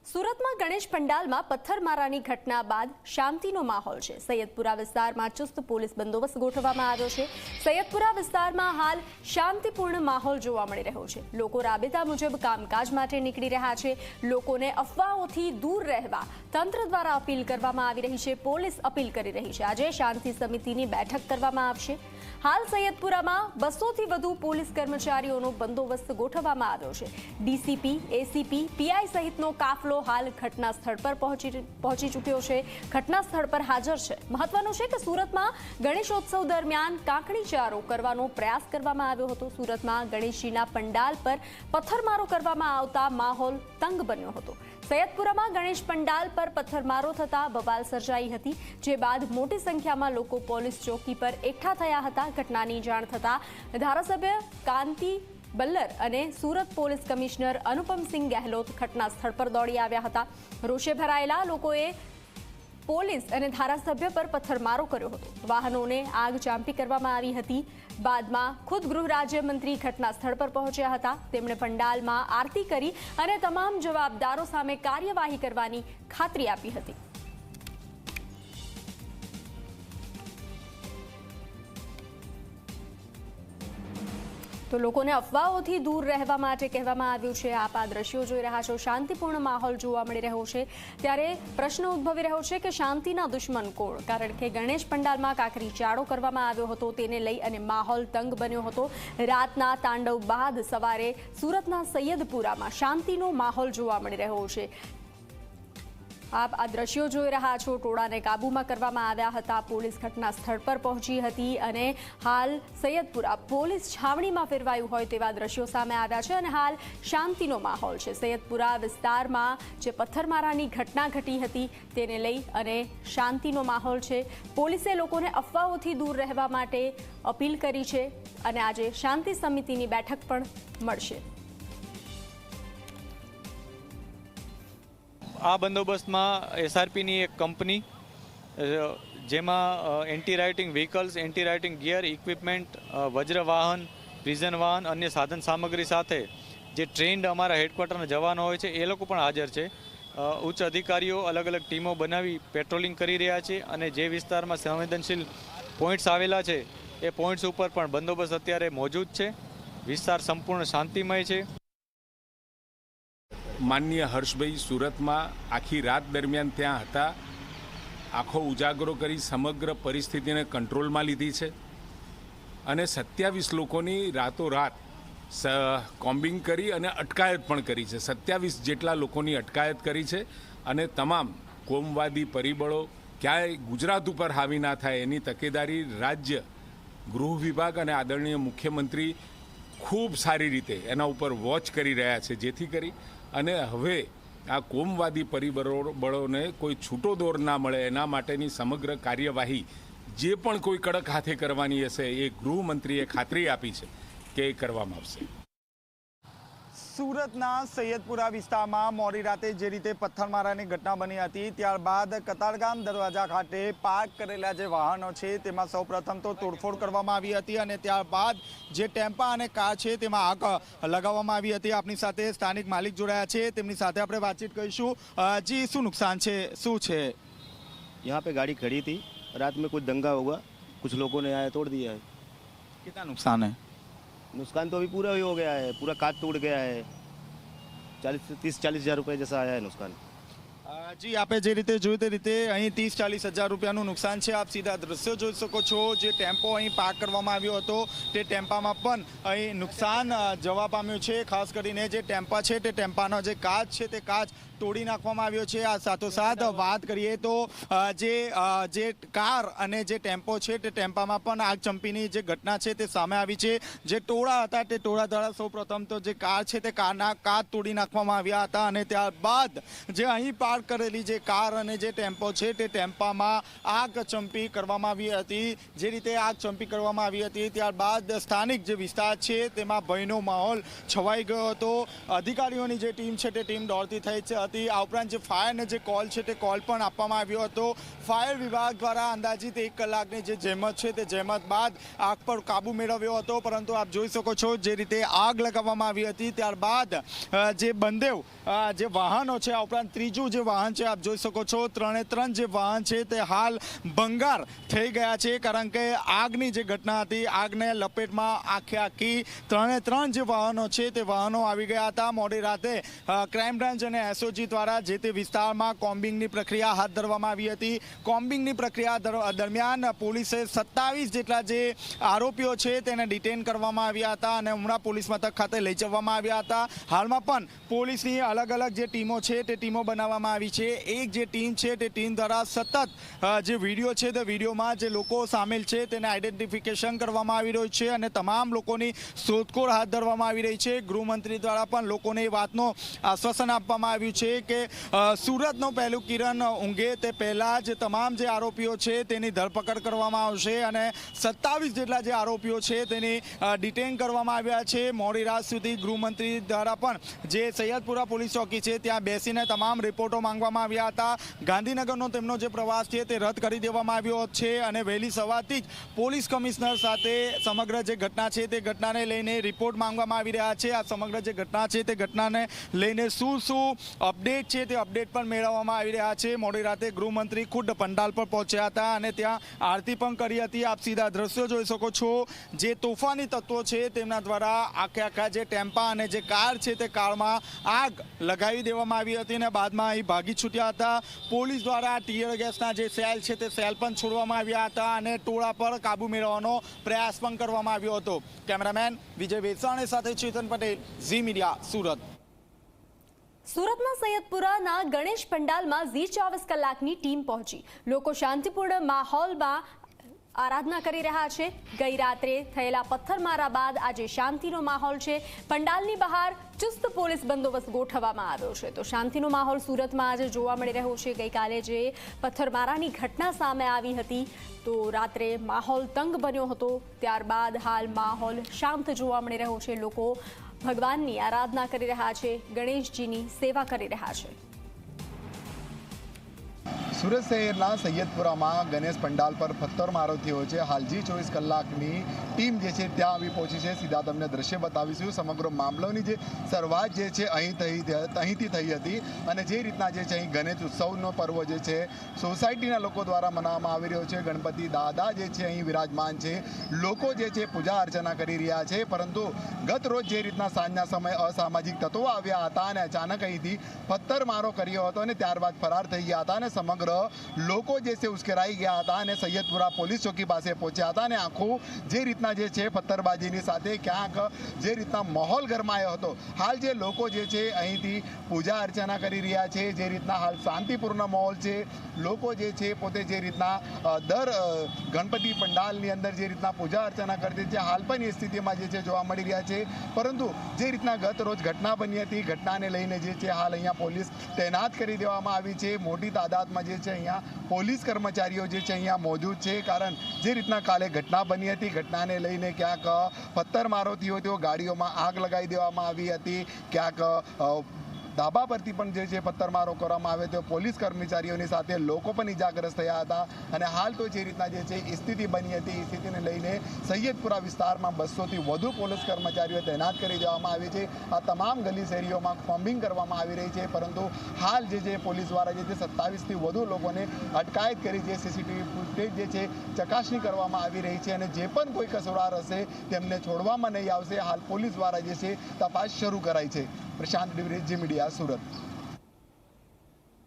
સુરતમાં ગણેશ પંડાલમાં પથ્થરમારાની ઘટના બાદ શાંતિનો માહોલ છે। સૈયદપુરા વિસ્તારમાં ચુસ્ત પોલીસ બંદોબસ્ત ગોઠવવામાં આવ્યો છે। સૈયદપુરા વિસ્તારમાં હાલ શાંતિપૂર્ણ માહોલ જોવા મળી રહ્યો છે। લોકો રાબેતા મુજબ કામકાજ માટે નીકળી રહ્યા છે। લોકોને અફવાઓથી દૂર રહેવા તંત્ર દ્વારા અપીલ કરવામાં આવી રહી છે। પોલીસ અપીલ કરી રહી છે। આજે શાંતિ સમિતિની બેઠક કરવામાં આવશે। હાલ સૈયદપુરામાં 200થી વધુ પોલીસ કર્મચારીઓનો બંદોબસ્ત ગોઠવવામાં આવ્યો છે। ડીસીપી, એસીપી, પીઆઈ સહિતનો કાફલો હાલ ઘટના સ્થળ પર પહોંચી ચૂક્યો છે। ઘટના સ્થળ પર હાજર છે। મહત્વનું છે કે સુરતમાં ગણેશોત્સવ દરમિયાન કાંકણીચારો કરવાનો પ્રયાસ કરવામાં આવ્યો હતો। સુરતમાં ગણેશજીના પંડાલ પર પથ્થરમારો કરવામાં આવતા માહોલ તંગ બન્યો હતો। સૈયદપુરામાં ગણેશ પંડાલ પર પથ્થરમારો થતા બવાલ સર્જાઈ હતી, જે બાદ મોટી સંખ્યામાં લોકો પોલીસ ચોકી પર એકઠા થયા હતા। ઘટનાની જાણ થતા ધારાસભ્ય કાંતિ બલ્લર અને સુરત પોલીસ કમિશનર અનુપમસિંહ ગહેલોત ઘટના સ્થળ પર દોડી આવ્યા હતા। રોષે ભરાયેલા લોકોએ પોલીસ અને ધારાસભ્ય પર પથ્થરમારો કર્યો હતો। વાહનોને આગ ચાંપી કરવામાં આવી હતી। બાદમાં ખુદ ગૃહ રાજ્યમંત્રી ઘટના સ્થળ પર પહોંચ્યા હતા। તેમણે પંડાલમાં આરતી કરી અને તમામ જવાબદારો સામે કાર્યવાહી કરવાની ખાતરી આપી હતી। તો લોકોને અફવાઓથી દૂર રહેવા માટે કહેવામાં આવ્યું છે। આપ આ દ્રશ્યો જોઈ રહ્યા છો। શાંતિપૂર્ણ માહોલ જોવા મળી રહ્યો છે। ત્યારે પ્રશ્ન ઉદ્ભવી રહ્યો છે કે શાંતિના દુશ્મન કોણ? કારણ કે ગણેશ પંડાલમાં કાંકરીચાળો કરવામાં આવ્યો હતો, તેને લઈ અને માહોલ તંગ બન્યો હતો। રાતના તાંડવ બાદ સવારે સુરતના સૈયદપુરામાં શાંતિનો માહોલ જોવા મળી રહ્યો છે। આપ આ દ્રશ્યો જોઈ રહ્યા છો। ટોળાને કાબૂમાં કરવામાં આવ્યા હતા। પોલીસ ઘટના સ્થળ પર પહોંચી હતી અને હાલ સૈયદપુરા પોલીસ છાવણીમાં ફેરવાયું હોય તેવા દ્રશ્યો સામે આવ્યા છે અને હાલ શાંતિનો માહોલ છે। સૈયદપુરા વિસ્તારમાં જે પથ્થરમારાની ઘટના ઘટી હતી તેને લઈ અને શાંતિનો માહોલ છે। પોલીસે લોકોને અફવાઓથી દૂર રહેવા માટે અપીલ કરી છે અને આજે શાંતિ સમિતિની બેઠક પણ મળશે। આ બંદોબસ્તમાં એસઆરપીની એક કંપની, જેમાં anti rioting vehicles, anti rioting gear, equipment, વજ્ર વાહન, પ્રિઝન વાહન, અન્ય સાધન સામગ્રી સાથે જે ટ્રેન્ડ અમારા હેડક્વાર્ટરના જવાનો હોય છે એ લોકો પણ હાજર છે। ઉચ્ચ અધિકારીઓ અલગ અલગ ટીમો બનાવી પેટ્રોલિંગ કરી રહ્યા છે અને જે વિસ્તારમાં સંવેદનશીલ પોઈન્ટ્સ આવેલા છે એ પોઈન્ટ્સ ઉપર પણ બંદોબસ્ત અત્યારે મોજૂદ છે। વિસ્તાર સંપૂર્ણ શાંતિમય છે। માનનીય હર્ષભાઈ સુરતમાં આખી રાત દરમિયાન ત્યાં હતા। આખો ઉજાગરો કરી સમગ્ર પરિસ્થિતિને કંટ્રોલમાં લીધી છે અને 27 લોકોની રાતોરાત કોમ્બિંગ કરી અને અટકાયત પણ કરી છે। 27 જેટલા લોકોની અટકાયત કરી છે અને તમામ કોમવાદી પરિબળો ક્યાંય ગુજરાત ઉપર હાવી ના થાય એની તકેદારી રાજ્ય ગૃહ વિભાગ અને આદરણીય મુખ્યમંત્રી ખૂબ સારી રીતે એના ઉપર વોચ કરી રહ્યા છે, જેથી કરી અને હવે આ કોમવાદી પરિબળોને કોઈ છૂટો દોર ના મળે એના માટેની સમગ્ર કાર્યવાહી જે પણ કોઈ કડક હાથે કરવાની હશે એ ગૃહમંત્રીએ ખાતરી આપી છે કે એ કરવામાં આવશે। સુરતના સૈયદપુરા વિસ્તારમાં મોડી રાતે જે રીતે પથ્થરમારાની ઘટના બની હતી, ત્યારબાદ કતારગામ દરવાજા ખાતે પાર્ક કરેલા જે વાહનો છે તેમાં સૌપ્રથમ તો તોડફોડ કરવામાં આવી હતી અને ત્યારબાદ જે ટેમ્પા અને કાર છે તેમાં આગ લગાવવામાં આવી હતી। આપણી સાથે સ્થાનિક માલિક જોડાયા છે, તેમની સાથે આપણે વાતચીત કરીશું। જી, શું નુકસાન છે, શું છે? यहाँ पे गाड़ी खड़ी थी, रात में कुछ दंगा हुआ, कुछ लोगों ने आया तोड़ दिया है। कितना नुकसान है? नुकसान तो अभी पूरा ही हो गया है, पूरा कांच टूट गया है। 30-40 हज़ार रुपये जैसा आया है नुकसान। જી, આપે જે રીતે જોયું તે રીતે અહીં 30-40 હજાર રૂપિયાનું નુકસાન છે। આપ સીધા દ્રશ્યો જોઈ શકો છો। જે ટેમ્પો અહીં પાર્ક કરવામાં આવ્યો હતો તે ટેમ્પામાં પણ અહીં નુકસાન જવા પામ્યું છે। ખાસ કરીને જે ટેમ્પા છે તે ટેમ્પાનો જે કાચ છે તે કાચ તોડી નાખવામાં આવ્યો છે। આ સાથોસાથ વાત કરીએ તો જે કાર અને જે ટેમ્પો છે તે ટેમ્પામાં પણ આગ ચંપીની જે ઘટના છે તે સામે આવી છે। જે ટોળા હતા તે ટોળા દ્વારા સૌપ્રથમ તો જે કાર છે તે કારના કાચ તોડી નાખવામાં આવ્યા હતા અને ત્યારબાદ જે અહીં પાર્ક કરેલી જે કાર અને જે ટેમ્પો છે તે ટેમ્પામાં આગ ચંપી કરવામાં આવી હતી. જે રીતે આગ ચંપી કરવામાં આવી હતી ત્યારબાદ સ્થાનિક જે વિસ્તાર છે તેમાં ભયનો માહોલ છવાઈ ગયો હતો. અધિકારીઓની જે ટીમ છે તે ટીમ દોડતી થઈ હતી. આ ઉપરાંત જે ફાયરને જે કોલ છે તે કોલ પણ આપવામાં આવ્યો હતો. ફાયર વિભાગ દ્વારા અંદાજિત 1 કલાકની જે જહેમત છે તે જહેમત બાદ આગ પર કાબુ મેળવ્યો હતો. પરંતુ આપ જોઈ શકો છો જે રીતે આગ લગાવવામાં આવી હતી ત્યારબાદ જે બંદેવ જે વાહનો છે આ ઉપરાંત ત્રીજું જે વાહન છે આપ જોઈ શકો છો 3 જે વાહન છે તે હાલ ભંગાર થઈ ગયા છે. કારણ કે આગની જે ઘટના હતી આગને લપેટમાં આખી 3 જે વાહનો છે તે વાહનો આવી ગયા હતા. મોડી રાતે ક્રાઇમ બ્રાન્ચ અને એસઓજી દ્વારા જે તે વિસ્તારમાં કોમ્બિંગની પ્રક્રિયા હાથ ધરવામાં આવી હતી. કોમ્બિંગની પ્રક્રિયા દરમિયાન પોલીસે 27 જેટલા જે આરોપીઓ છે તેને ડિટેન કરવામાં આવ્યા હતા અને ઉમરા પોલીસ મથક ખાતે લઈ જવામાં આવ્યા હતા. હાલમાં પણ પોલીસની અલગ અલગ જે ટીમો છે તે ટીમો બનાવવામાં આવી છે. એક જે ટીમ છે તે ટીમ દ્વારા સતત જે વિડીયો છે તે વિડીયોમાં જે લોકો સામેલ છે તેને આઈડેન્ટિફિકેશન કરવામાં આવી રહ્યું છે અને તમામ લોકોની શોધખોળ હાથ ધરવામાં આવી રહી છે. ગૃહમંત્રી દ્વારા પણ લોકોને એ વાતનો આશ્વાસન આપવામાં આવ્યું છે કે સુરતનો પહેલું કિરણ ઊંઘે તે પહેલાં જ તમામ જે આરોપીઓ છે તેની ધરપકડ કરવામાં આવશે અને 27 જેટલા જે આરોપીઓ છે તેની ડિટેન કરવામાં આવ્યા છે. મોડી રાત સુધી ગૃહમંત્રી દ્વારા પણ જે સૈયદપુરા પોલીસ ચોકી છે ત્યાં બેસીને તમામ રિપોર્ટો માંગવામાં આવ્યા હતા. ગાંધીનગરનો તેમનો જે પ્રવાસ છે તે રદ કરી દેવામાં આવ્યો છે અને વહેલી સવારથી જ પોલીસ કમિશનર સાથે સમગ્ર જે ઘટના છે તે ઘટનાને લઈને રિપોર્ટ માંગવામાં આવી રહ્યા છે. આ સમગ્ર જે ઘટના છે તે ઘટનાને લઈને શું અપડેટ છે તે અપડેટ પણ મેળવવામાં આવી રહ્યા છે. મોડી રાતે ગૃહમંત્રી ખુદ પંડાલ પર પહોંચ્યા હતા અને ત્યાં આરતી પણ કરી હતી. આપ સીધા દ્રશ્યો જોઈ શકો છો. જે તોફાની તત્વો છે તેમના દ્વારા આખા જે ટેમ્પા અને જે કાર છે તે કારમાં આગ લગાવી દેવામાં આવી હતી અને બાદમાં અહીં ભાગી છૂટ્યા હતા. પોલીસ દ્વારા ટીયર ગેસના જે સેલ છે તે સેલ પણ છોડવામાં આવ્યા હતા અને ટોળા પર કાબુ મેળવવાનો પ્રયાસ પણ કરવામાં આવ્યો હતો. કેમેરામેન વિજય વેસાણી સાથે ચેતન પટેલ, ઝી મીડિયા, સુરત. સુરતના સૈયદપુરાના ગણેશ પંડાલમાં ઝી 24 કલાકની ટીમ પહોંચી. લોકો શાંતિપૂર્ણ માહોલમાં આરાધના કરી રહ્યા છે. ગઈ રાત્રે થયેલા પથ્થરમારા બાદ આજે શાંતિનો માહોલ છે. પંડાલની બહાર ચુસ્ત પોલીસ બંદોબસ્ત ગોઠવવામાં આવ્યો છે. તો શાંતિનો માહોલ સુરતમાં આજે જોવા મળી રહ્યો છે. ગઈકાલે જે પથ્થરમારાની ઘટના સામે આવી હતી તો રાત્રે માહોલ તંગ બન્યો હતો. ત્યારબાદ હાલ માહોલ શાંત જોવા મળી રહ્યો છે. લોકો ભગવાનની આરાધના કરી રહ્યા છે, ગણેશજીની સેવા કરી રહ્યા છે. સુરત શહેરના સૈયદપુરામાં ગણેશ પંડાલ પર પથ્થરમારો થયો છે. હાલ જી 24 કલાકની ટીમ જે છે ત્યાં આવી પહોંચી છે. સીધા તમને દ્રશ્ય બતાવીશું. સમગ્ર મામલાની જે શરૂઆત જે છે અહીંથી થઈ હતી અને જે રીતના જે છે અહીં ગણેશ ઉત્સવનો પર્વ જે છે સોસાયટીના લોકો દ્વારા મનાવવામાં આવી રહ્યો છે. ગણપતિ દાદા જે છે અહીં વિરાજમાન છે. લોકો જે છે પૂજા અર્ચના કરી રહ્યા છે. પરંતુ ગત રોજ જે રીતના સાંજના સમયે અસામાજિક તત્વો આવ્યા હતા અને અચાનક અહીંથી પથ્થરમારો કર્યો હતો અને ત્યારબાદ ફરાર થઈ ગયા હતા અને સમગ્ર લોકો જે છે ઉશ્કેરાઈ ગયા હતા અને સૈયદપુરા પોલીસ ચોકી પાસે પહોંચ્યા હતા અને આખું જે રીતના જે છે પથ્થરબાજીની સાથે ક્યાંક જે રીતના માહોલ ગરમાયો હતો. હાલ જે લોકો જે છે અહીંથી પૂજા અર્ચના કરી રહ્યા છે. જે રીતના હાલ શાંતિપૂર્ણ માહોલ છે. લોકો જે છે પોતે જે રીતના દર ગણપતિ પંડાલની અંદર જે રીતના પૂજા અર્ચના કરતી છે હાલ પણ એ સ્થિતિમાં જે છે જોવા મળી રહ્યા છે. પરંતુ જે રીતના ગત રોજ ઘટના બની હતી ઘટનાને લઈને જે છે હાલ અહીંયા પોલીસ તૈનાત કરી દેવામાં આવી છે. મોટી તાદાદમાં જે છે અહીંયા પોલીસ કર્મચારીઓ જે છે અહીંયા મોજૂદ છે. કારણ જે રીતના કાલે ઘટના બની હતી ઘટનાને લઈને ક્યાંક પથ્થરમારો થયો હતો, ગાડીઓમાં આગ લગાવી દેવામાં આવી હતી, ક્યાંક ધાબા પરથી પણ જે છે પથ્થરમારો કરવામાં આવે તો પોલીસ કર્મચારીઓની સાથે લોકો પણ ઇજાગ્રસ્ત થયા હતા. અને હાલ તો જે રીતના જે છે સ્થિતિ બની હતી એ સ્થિતિને લઈને સૈયદપુરા વિસ્તારમાં 200થી વધુ પોલીસ કર્મચારીઓ તૈનાત કરી દેવામાં આવી છે. આ તમામ ગલી શેરીઓમાં કોમ્બિંગ કરવામાં આવી રહી છે. પરંતુ હાલ જે છે પોલીસ દ્વારા જે છે 27થી વધુ લોકોને અટકાયત કરી જે સીસીટીવી ફૂટેજ જે છે ચકાસણી કરવામાં આવી રહી છે અને જે પણ કોઈ કસૂરવાર હશે તેમને છોડવામાં નહીં આવશે. હાલ પોલીસ દ્વારા જે છે તપાસ શરૂ કરાઈ છે. પ્રશાંત ડિવરી, જી મીડિયા, સુરત.